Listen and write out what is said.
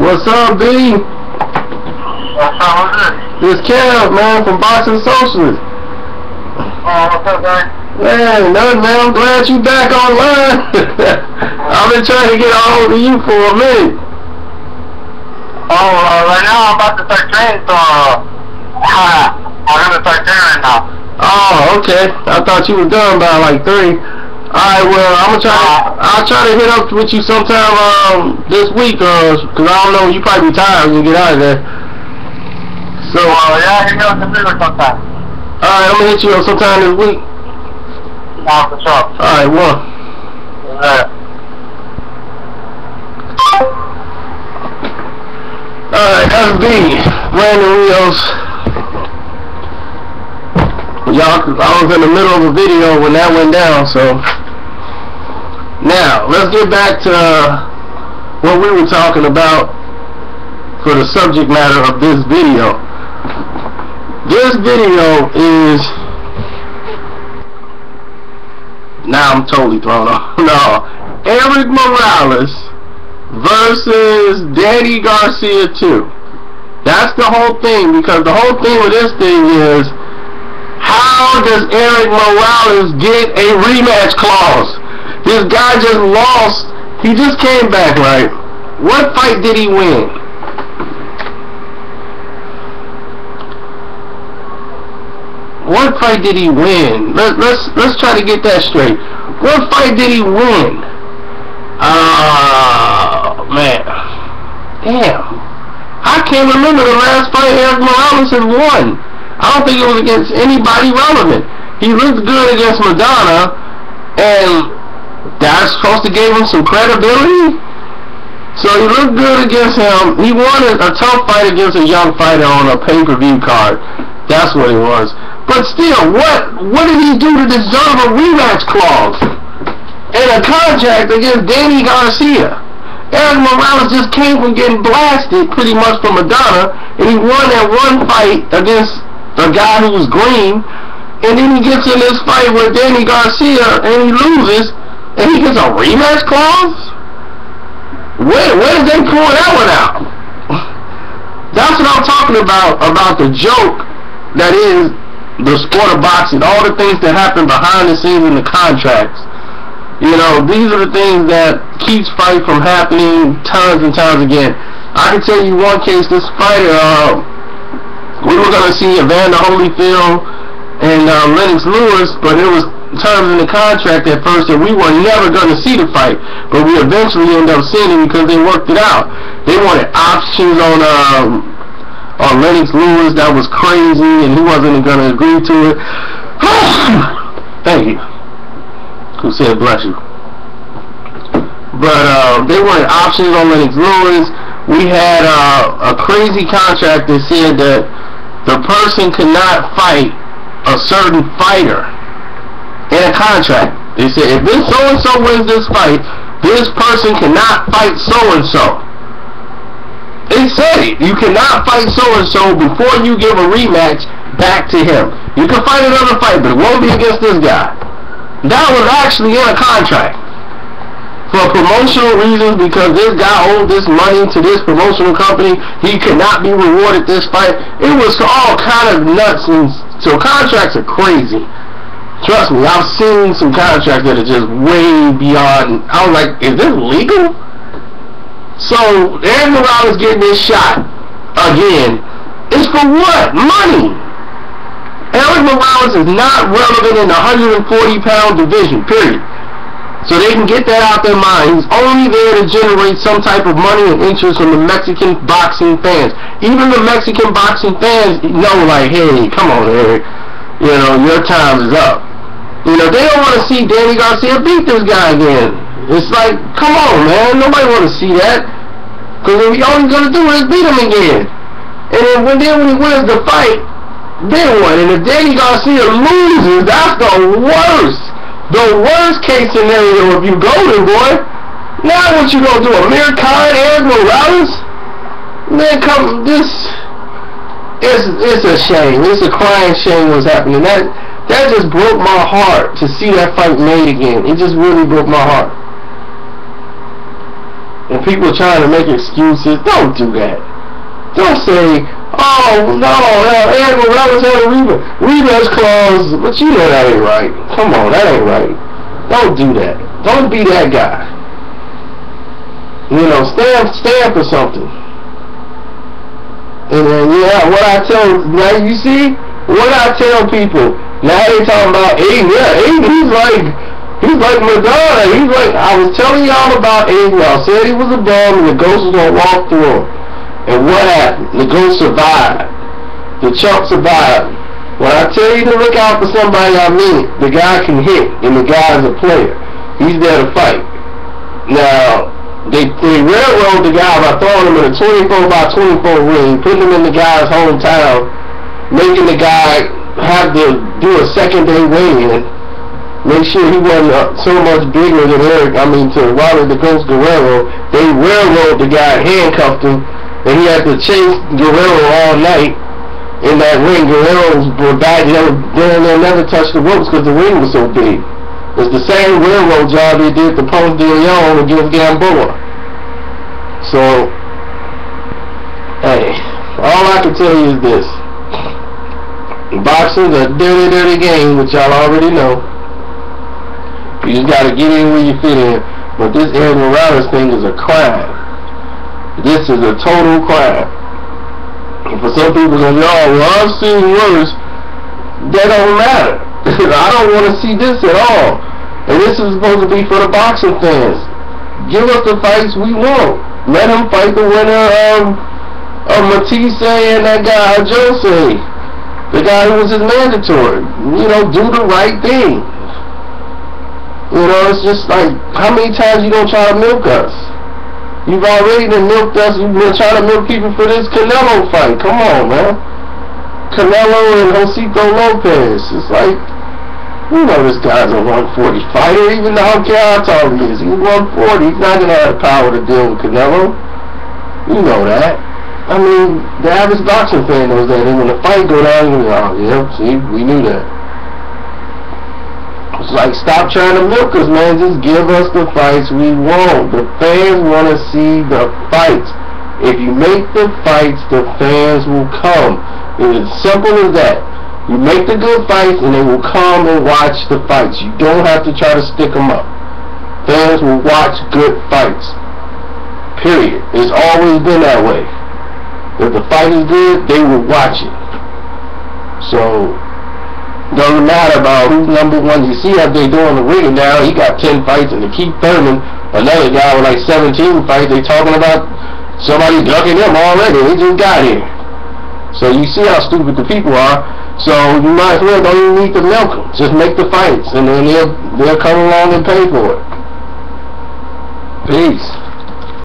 What's up, B? What's up with this? This Kev, man, from Boxing Socialist. Oh, what's up, man? Man, nothing, man. I'm glad you back online. I've been trying to get a hold of you for a minute. Oh, right now I'm about to start training, so I'm gonna start training now. Oh, okay. I thought you were done by like 3. Alright, well, I'll try to hit up with you sometime this week, cause I don't know, you probably be tired when you get out of there. So yeah, hit me up the computer sometime. Alright, I'm gonna hit you up sometime this week. Nah, for sure. Alright, one. Yeah. Alright, that's B. Brandon Rios. Y'all, I was in the middle of a video when that went down, so now let's get back to what we were talking about for the subject matter of this video. This video is, now I'm totally thrown off. No, Erik Morales versus Danny Garcia 2. That's the whole thing, because the whole thing with this thing is, how does Erik Morales get a rematch clause? This guy just lost. He just came back, right? What fight did he win? What fight did he win? Let's try to get that straight. What fight did he win? Man. Damn. I can't remember the last fight Erik Morales has won. I don't think it was against anybody relevant. He looked good against Madonna, and that's supposed to give him some credibility. So he looked good against him. He won a tough fight against a young fighter on a pay-per-view card. That's what it was. But still, what did he do to deserve a rematch clause and a contract against Danny Garcia? Erik Morales just came from getting blasted pretty much from Madonna, and he won that one fight against a guy who was green, and then he gets in this fight with Danny Garcia and he loses, and he gets a rematch clause? Where did they pull that one out? That's what I'm talking about the joke that is the sport of boxing, all the things that happen behind the scenes in the contracts. You know, these are the things that keeps fight from happening times and times again. I can tell you one case, this fighter, we were going to see Evander Holyfield and Lennox Lewis, but it was terms in the contract at first that we were never going to see the fight, but we eventually ended up seeing it because they worked it out. They wanted options on Lennox Lewis. That was crazy, and he wasn't going to agree to it. Thank you. Who said bless you? But they wanted options on Lennox Lewis. We had a crazy contract that said that the person could not fight a certain fighter in a contract. They said, if this so-and-so wins this fight, this person cannot fight so-and-so. They said it. You cannot fight so-and-so before you give a rematch back to him. You can fight another fight, but it won't be against this guy. That was actually in a contract. For promotional reasons, because this guy owed this money to this promotional company, he could not be rewarded this fight. It was all kind of nuts, and so contracts are crazy. Trust me, I've seen some contracts that are just way beyond. I was like, is this legal? So Erik Morales getting this shot again is for what? Money. Erik Morales is not relevant in the 140-pound division, period. So they can get that out their mind. He's only there to generate some type of money and interest from the Mexican boxing fans. Even the Mexican boxing fans know, like, hey, come on, Erik. You know, your time is up. You know, they don't want to see Danny Garcia beat this guy again. It's like, come on, man. Nobody want to see that. Because all he's going to do is beat him again. And then when he wins the fight, then what? And if Danny Garcia loses, that's the worst. The worst case scenario if you golden, boy. Now what you gonna do? Amir Khan, Erik Morales? Man, come, it's a shame. It's a crying shame what's happening. That just broke my heart to see that fight made again. It just really broke my heart. when people are trying to make excuses, don't do that. Don't say, oh no, Erik Morales had a rematch clause, but you know that ain't right. Come on, that ain't right. Don't do that. Don't be that guy. You know, stand for something. And then, yeah, what I tell, now you see, what I tell people, now they talking about Aiden, yeah, Aiden, he's like Madonna, he's like, I was telling y'all about Aiden, y'all said he was a bum and the ghost was going to walk through him. And what happened? The ghost survived. The chump survived. When I tell you to look out for somebody, I mean it. The guy can hit, and the guy is a player. He's there to fight. Now, they railroad the guy by throwing him in a 24x24 ring, putting him in the guy's hometown, making the guy have to do a second-day weigh-in, make sure he wasn't so much bigger than Erik, to Robert the Ghost Guerrero. They railroad the guy, handcuffed him, and he had to chase Guerrero all night in that ring. Guerrero's back, never touched the ropes because the ring was so big. It's the same railroad job they did to Ponce de Leon against Gamboa. So, hey, all I can tell you is this. Boxing's a dirty, dirty game, which y'all already know. You just gotta get in where you fit in. But this Erik Morales thing is a crime. This is a total crime. And for some people go, no, well, I've seen worse. That don't matter. I don't want to see this at all. And this is supposed to be for the boxing fans. Give us the fights we want. Let him fight the winner of Matisse and that guy Jose. The guy who was his mandatory. You know, do the right thing. You know, it's just like, how many times you gonna try to milk us? You've already been milked us. You've been trying to milk people for this Canelo fight. Come on, man. Canelo and Josito Lopez. It's like, you know this guy's a 140 fighter. Even though I don't care how tall he is. He's 140. He's not going to have the power to deal with Canelo. You know that. I mean, the average boxing fan knows that. And when the fight go down, you know, oh, yeah, see, we knew that. It's like, stop trying to milk us, man. Just give us the fights we want. The fans want to see the fights. If you make the fights, the fans will come. It's as simple as that. You make the good fights, and they will come and watch the fights. You don't have to try to stick them up. Fans will watch good fights. Period. It's always been that way. If the fight is good, they will watch it. So, doesn't matter about who's number one. You see how they doing the ring now. He got 10 fights, and to Keith Thurman, another guy with like 17 fights, they talking about somebody ducking him already. They just got here. So you see how stupid the people are. So you might as well don't even need to milk them. Just make the fights, and then they'll come along and pay for it. Peace.